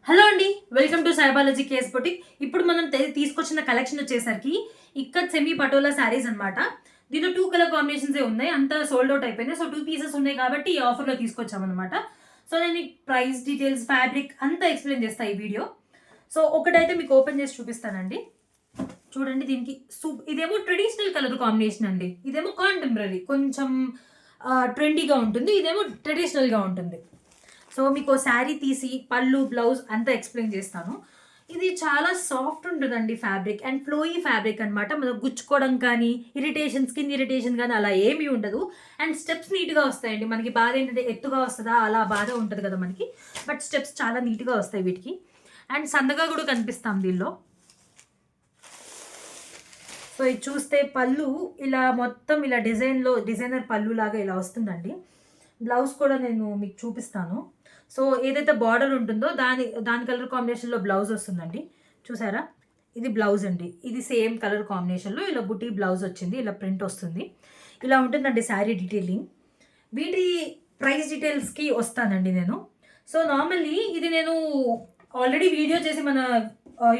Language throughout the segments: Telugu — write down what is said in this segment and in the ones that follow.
హలో అండి, వెల్కమ్ టు సైబాలజీ కేస్ బొటిక్. ఇప్పుడు మనం తీసుకొచ్చిన కలెక్షన్ వచ్చేసరికి ఇక్కత్ సెమీ పటోలా శారీస్ అనమాట. దీంట్లో 2 కలర్ కాంబినేషన్స్ ఉన్నాయి, అంతా సోల్డ్ అవుట్ అయిపోయినాయి. సో 2 పీసెస్ ఉన్నాయి కాబట్టి ఈ ఆఫర్లో తీసుకొచ్చామన్నమాట. సో నేను ప్రైస్ డీటెయిల్స్, ఫ్యాబ్రిక్ అంతా ఎక్స్ప్లెయిన్ చేస్తాను ఈ వీడియో. సో ఒకటైతే మీకు ఓపెన్ చేసి చూపిస్తానండి. చూడండి, దీనికి ఇదేమో ట్రెడిషనల్ కలర్ కాంబినేషన్ అండి, ఇదేమో కాంటెంపరీ, కొంచెం ట్రెండీగా ఉంటుంది, ఇదేమో ట్రెడిషనల్గా ఉంటుంది. సో మీకు శారీ తీసి పళ్ళు, బ్లౌజ్ అంతా ఎక్స్ప్లెయిన్ చేస్తాను. ఇది చాలా సాఫ్ట్ ఉంటుందండి ఫ్యాబ్రిక్, అండ్ ఫ్లోయీ ఫ్యాబ్రిక్ అనమాట. మనం గుచ్చుకోవడం కానీ, స్కిన్ ఇరిటేషన్ కానీ అలా ఏమీ ఉండదు. అండ్ స్టెప్స్ నీట్గా వస్తాయండి. మనకి బాధ ఏంటంటే ఎత్తుగా వస్తుందా, అలా బాధ ఉంటుంది కదా మనకి, బట్ స్టెప్స్ చాలా నీట్గా వస్తాయి వీటికి. అండ్ సందగా కూడా కనిపిస్తాం దీనిలో. సో ఇది చూస్తే పళ్ళు ఇలా మొత్తం ఇలా డిజైనర్ పళ్ళు లాగా ఇలా వస్తుందండి. బ్లౌజ్ కూడా నేను మీకు చూపిస్తాను. సో ఏదైతే బార్డర్ ఉంటుందో దాని కలర్ కాంబినేషన్లో బ్లౌజ్ వస్తుందండి. చూసారా, ఇది బ్లౌజ్ అండి. ఇది సేమ్ కలర్ కాంబినేషన్లో ఇలా బుటీ బ్లౌజ్ వచ్చింది, ఇలా ప్రింట్ వస్తుంది. ఇలా ఉంటుందండి శారీ డీటెయిలింగ్. వీటి ప్రైస్ డీటెయిల్స్కి వస్తానండి నేను. సో నార్మల్లీ ఇది నేను ఆల్రెడీ వీడియో చేసి మన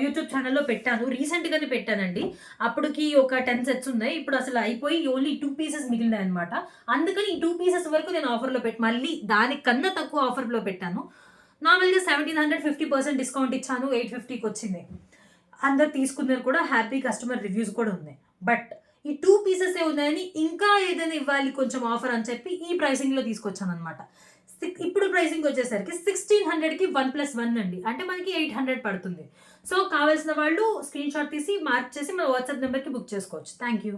యూట్యూబ్ ఛానల్లో పెట్టాను, రీసెంట్గానే పెట్టానండి. అప్పటికి ఒక 10 సెట్స్ ఉన్నాయి, ఇప్పుడు అసలు అయిపోయి ఓన్లీ 2 పీసెస్ మిగిలినాయి అనమాట. అందుకని ఈ 2 పీసెస్ వరకు నేను ఆఫర్లో మళ్ళీ దానికన్నా తక్కువ ఆఫర్లో పెట్టాను. నార్మల్గా 1700 50% డిస్కౌంట్ ఇచ్చాను, 850కి వచ్చింది. అందరు తీసుకున్నారు కూడా, హ్యాపీ కస్టమర్ రివ్యూస్ కూడా ఉన్నాయి. బట్ ఈ 2 పీసెసే ఉన్నాయని ఇంకా ఏదైనా ఇవ్వాలి కొంచెం ఆఫర్ అని చెప్పి ఈ ప్రైసింగ్లో తీసుకొచ్చాను అనమాట. ఇప్పుడు ప్రైసింగ్ వచ్చేసరికి 1600కి 1+1 అండి, అంటే మనకి 800 పడుతుంది. సో కావాల్సిన వాళ్ళు స్క్రీన్ షాట్ తీసి మార్క్ చేసి మన వాట్సాప్ నెంబర్కి బుక్ చేసుకోవచ్చు. Thank you.